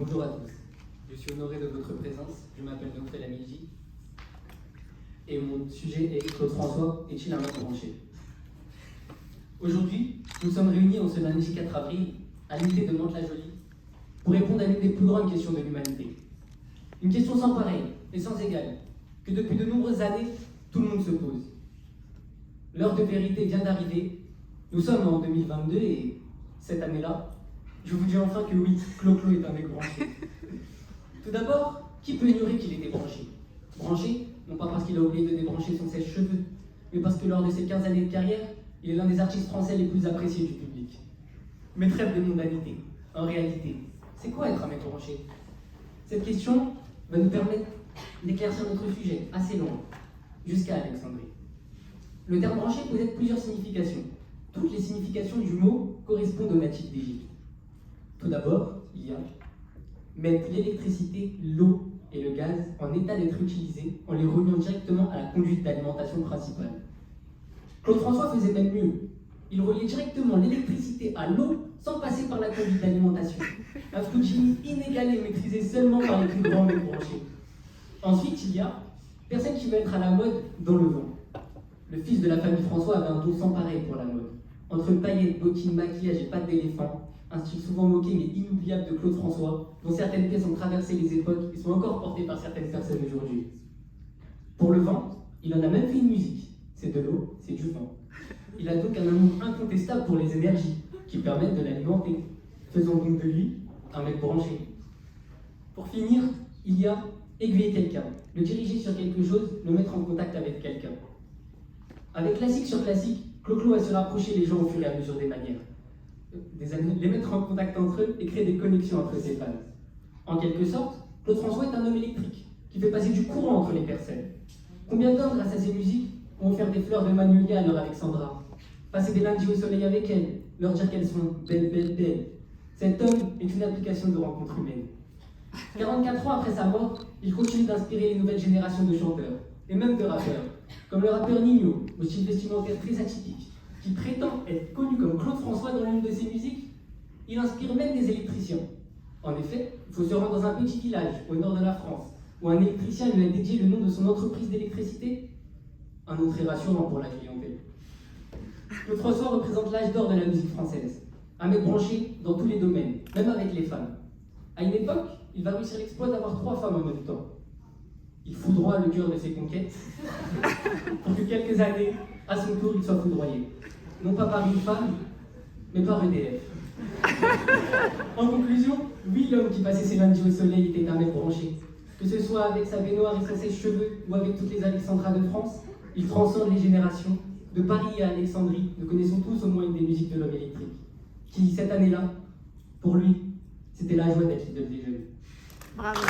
Bonjour à tous, je suis honoré de votre présence, je m'appelle Nofel Amilji et mon sujet est Claude François est-il un homme branché? Aujourd'hui, nous sommes réunis en ce lundi 4 avril à l'unité de Mantes-la-Jolie pour répondre à l'une des plus grandes questions de l'humanité. Une question sans pareille et sans égale que depuis de nombreuses années, tout le monde se pose. L'heure de vérité vient d'arriver, nous sommes en 2022 et cette année-là, je vous dis enfin que oui, Clo-Clo est un mec branché. Tout d'abord, qui peut ignorer qu'il est débranché? Branché, non pas parce qu'il a oublié de débrancher son sèche-cheveux, mais parce que lors de ses 15 années de carrière, il est l'un des artistes français les plus appréciés du public. Mais trêve de mondanité. En réalité, c'est quoi être un mec branché? Cette question va nous permettre d'éclaircir notre sujet assez long, jusqu'à Alexandrie. Le terme branché possède plusieurs significations. Toutes les significations du mot correspondent aux natifs d'Égypte. Tout d'abord, il y a mettre l'électricité, l'eau et le gaz en état d'être utilisés en les reliant directement à la conduite d'alimentation principale. Claude François faisait même mieux. Il reliait directement l'électricité à l'eau sans passer par la conduite d'alimentation. Un flou de génie inégalé maîtrisé seulement par les plus grands mecs branchés. Ensuite, il y a personne qui veut être à la mode dans le vent. Le fils de la famille François avait un don sans pareil pour la mode. Entre paillettes, bottines, maquillage et pattes d'éléphant, un style souvent moqué mais inoubliable de Claude François, dont certaines pièces ont traversé les époques et sont encore portées par certaines personnes aujourd'hui. Pour le vent, il en a même fait une musique. C'est de l'eau, c'est du vent. Il a donc un amour incontestable pour les énergies qui permettent de l'alimenter. Faisons donc de lui un mec branché. Pour finir, il y a aiguiller quelqu'un, le diriger sur quelque chose, le mettre en contact avec quelqu'un. Avec classique sur classique, Clo-Clo a su rapprocher les gens au fur et à mesure des manières. Les mettre en contact entre eux et créer des connexions entre ses fans. En quelque sorte, Claude François est un homme électrique qui fait passer du courant entre les personnes. Combien d'hommes, grâce à ses musiques, ont offert des fleurs de magnolia à leur Alexandra, passer des lundis au soleil avec elles, leur dire qu'elles sont belles, belles, belles. Cet homme est une application de rencontre humaine. 44 ans après sa mort, il continue d'inspirer les nouvelles générations de chanteurs, et même de rappeurs, comme le rappeur Nino, au style vestimentaire très atypique, qui prétend être connu comme Claude François dans l'une de ses musiques. Il inspire même des électriciens. En effet, il faut se rendre dans un petit village au nord de la France, où un électricien lui a dédié le nom de son entreprise d'électricité. Un nom très rassurant pour la clientèle. Claude François représente l'âge d'or de la musique française, un mec branché dans tous les domaines, même avec les femmes. À une époque, il va réussir l'exploit d'avoir 3 femmes en même temps. Il foudroie le cœur de ses conquêtes, pour que quelques années, à son tour, il soit foudroyé. Non pas par une femme, mais par EDF. En conclusion, oui, l'homme qui passait ses lundis au soleil était un mec branché. Que ce soit avec sa baignoire et son sèche-cheveux, ou avec toutes les Alexandras de France, il transcende les générations. De Paris à Alexandrie, nous connaissons tous au moins une des musiques de l'homme électrique, qui, cette année-là, pour lui, c'était la joie d'être l'idole des jeunes. Bravo.